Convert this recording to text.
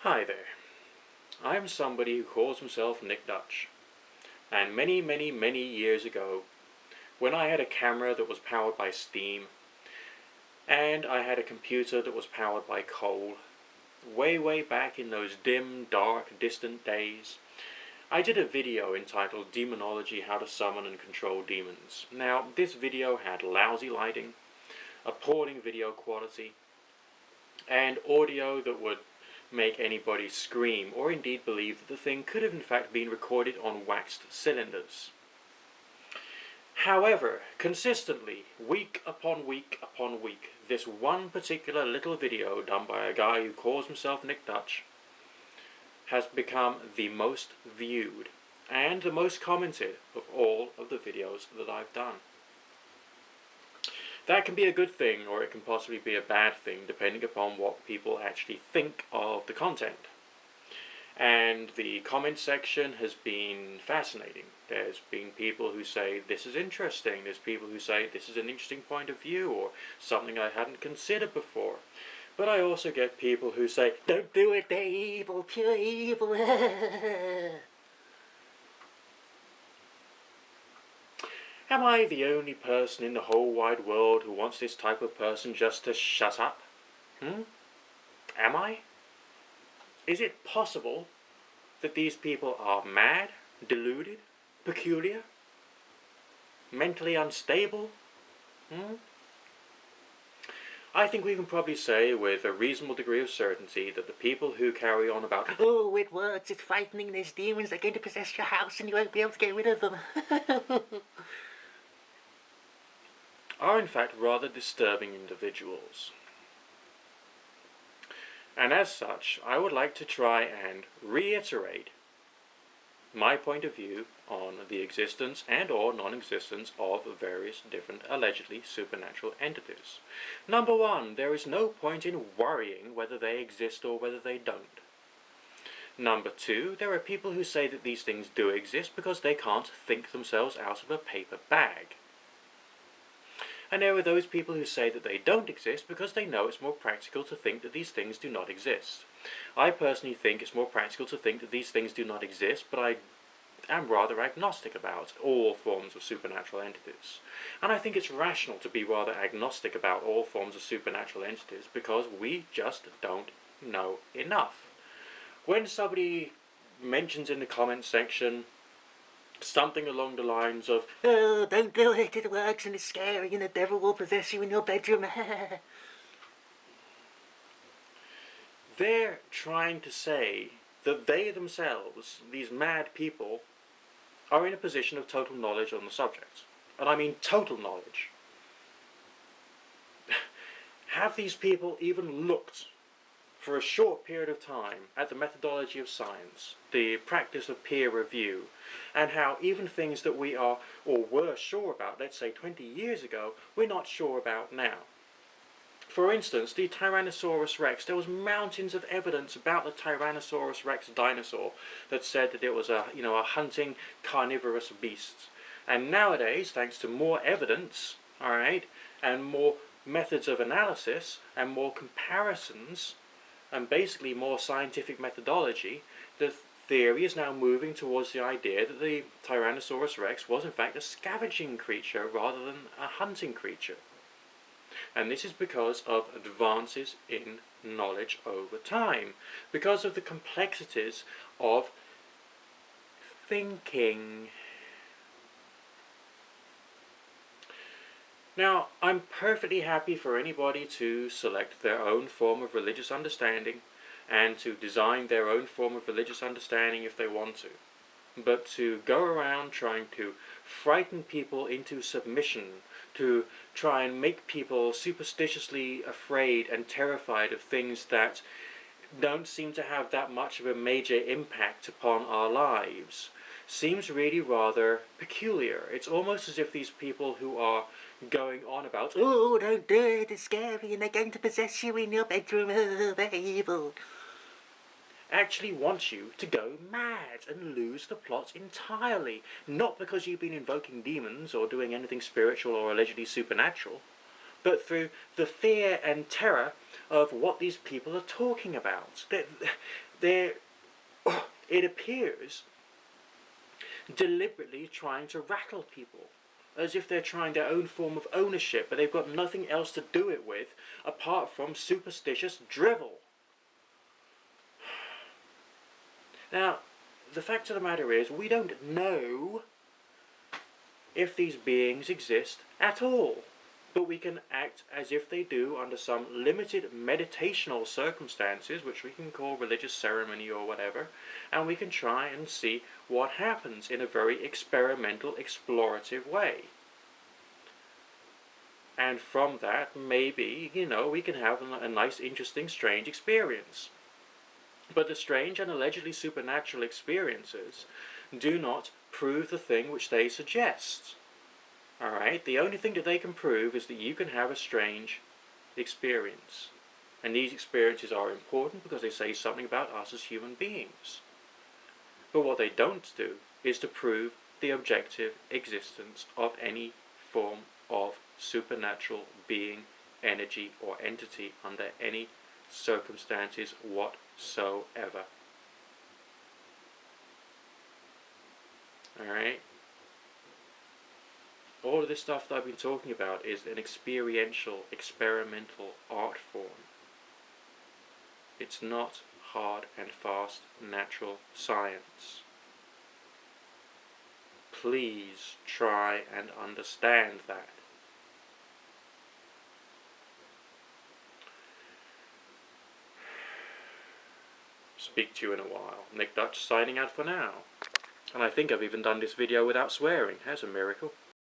Hi there. I'm somebody who calls himself Nick Dutch. And many years ago, when I had a camera that was powered by steam, and I had a computer that was powered by coal, way back in those dim, dark, distant days, I did a video entitled Demonology: How to Summon and Control Demons. Now, this video had lousy lighting, appalling video quality, and audio that would make anybody scream or indeed believe that the thing could have in fact been recorded on waxed cylinders. However, consistently, week upon week upon week, this one particular little video done by a guy who calls himself Nick Dutch has become the most viewed and the most commented of all of the videos that I've done. That can be a good thing, or it can possibly be a bad thing, depending upon what people actually think of the content. And the comment section has been fascinating. There's been people who say, this is interesting. There's people who say, this is an interesting point of view, or something I hadn't considered before. But I also get people who say, don't do it, they're evil, pure evil. Am I the only person in the whole wide world who wants this type of person just to shut up? Am I? Is it possible that these people are mad, deluded, peculiar, mentally unstable? I think we can probably say with a reasonable degree of certainty that the people who carry on about, oh, it works, it's frightening, there's demons, they're going to possess your house and you won't be able to get rid of them, are in fact rather disturbing individuals. And as such, I would like to try and reiterate my point of view on the existence and or non-existence of various different allegedly supernatural entities. Number one, there is no point in worrying whether they exist or whether they don't. Number two, there are people who say that these things do exist because they can't think themselves out of a paper bag. And there are those people who say that they don't exist because they know it's more practical to think that these things do not exist. I personally think it's more practical to think that these things do not exist, but I am rather agnostic about all forms of supernatural entities. And I think it's rational to be rather agnostic about all forms of supernatural entities because we just don't know enough. When somebody mentions in the comment section something along the lines of, oh, don't do it, it works and it's scary and the devil will possess you in your bedroom. They're trying to say that they themselves, these mad people, are in a position of total knowledge on the subject. And I mean total knowledge. Have these people even looked for a short period of time at the methodology of science, the practice of peer review, and how even things that we are or were sure about, let's say 20 years ago, we're not sure about now? For instance, the Tyrannosaurus rex, there was mountains of evidence about the Tyrannosaurus rex dinosaur that said that it was a hunting carnivorous beast. And nowadays, thanks to more evidence, and more methods of analysis and more comparisons, and basically more scientific methodology, the theory is now moving towards the idea that the Tyrannosaurus rex was in fact a scavenging creature rather than a hunting creature. And this is because of advances in knowledge over time, because of the complexities of thinking. Now, I'm perfectly happy for anybody to select their own form of religious understanding and to design their own form of religious understanding if they want to. But to go around trying to frighten people into submission, to try and make people superstitiously afraid and terrified of things that don't seem to have that much of a major impact upon our lives, seems really rather peculiar. It's almost as if these people who are going on about, oh, don't do it, it's scary and they're going to possess you in your bedroom, oh, they're evil, actually want you to go mad and lose the plot entirely. Not because you've been invoking demons or doing anything spiritual or allegedly supernatural, but through the fear and terror of what these people are talking about. they're, it appears, deliberately trying to rattle people, as if they're trying their own form of ownership, but they've got nothing else to do it with apart from superstitious drivel. Now, the fact of the matter is, we don't know if these beings exist at all, but we can act as if they do under some limited meditational circumstances, which we can call religious ceremony or whatever, and we can try and see what happens in a very experimental, explorative way. And from that, maybe, we can have a nice, interesting, strange experience. But the strange and allegedly supernatural experiences do not prove the thing which they suggest. Alright? The only thing that they can prove is that you can have a strange experience. And these experiences are important because they say something about us as human beings. But what they don't do is to prove the objective existence of any form of supernatural being, energy, or entity under any circumstances whatsoever. Alright? All of this stuff that I've been talking about is an experiential, experimental art form. It's not hard and fast natural science. Please try and understand that. Speak to you in a while. Nick Dutch signing out for now. And I think I've even done this video without swearing. That's a miracle.